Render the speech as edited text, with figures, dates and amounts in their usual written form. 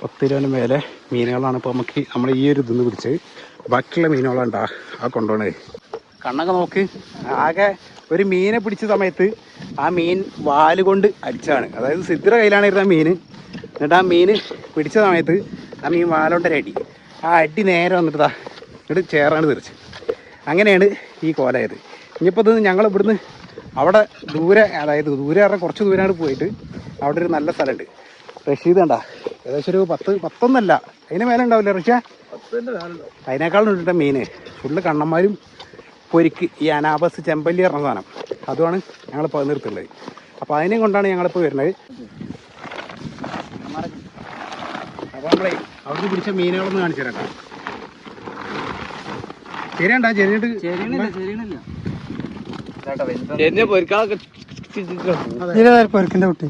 10 കിലോന് മേലെ മീനുകളാണ് ഇപ്പോൾ നമ്മൾ ഈ ഒരു ഇതിന്ന് പിടിച്ചത്. ബാക്കിയുള്ള മീനുകളുണ്ടാ ആ കൊണ്ടുപോകണേ. കണ്ണൊക്കെ നോക്ക്. ആകെ ഒരു മീനെ പിടിച്ച സമയത്ത് ആ മീൻ വാല് കൊണ്ട് അടിച്ചതാണ്. അതായത് സിദ്ധിയുടെ കയ്യിലാണ് ഇരുന്ന മീൻ. എന്നിട്ട് ആ മീൻ പിടിച്ച സമയത്ത് ആ മീൻ വാലോണ്ടൊരടി. ആ അടി നേരെ വന്നിട്ട് എന്നിട്ട് ചേറാണ് തെറിച്ച്. അങ്ങനെയാണ് ഈ കോലായത്. ഇനിയിപ്പോൾ ഇത് ഞങ്ങൾ ഇവിടുന്ന് അവിടെ ദൂരെ, അതായത് ദൂരെ പറഞ്ഞാൽ കുറച്ച് ദൂരമാണ് പോയിട്ട് അവിടെ ഒരു നല്ല സ്ഥലമുണ്ട്. റഷീദ് കണ്ടാ ഏകദേശം ഒരു 10 അതിന് മേലെ ഉണ്ടാവില്ല റഷ്യ? അതിനേക്കാളും ഇട്ടിട്ട മീൻ ഫുള്ള് കണ്ണന്മാരും പൊരിക്ക് ഈ അനാബസ് ചെമ്പല്ലി പറഞ്ഞ സാധനം അതുമാണ് ഞങ്ങളിപ്പോൾ നിർത്തുള്ളത്. അപ്പോൾ അതിനെയും കൊണ്ടാണ് ഞങ്ങളിപ്പോൾ വരുന്നത്. അപ്പോൾ നമ്മളെ അവിടുന്ന് പിടിച്ച മീനുകളൊന്ന് കാണിച്ചു തരാം. ശരിയാണ്ടാ ചെരിഞ്ഞിട്ട് പൊരിക്കണ്ട കുട്ടി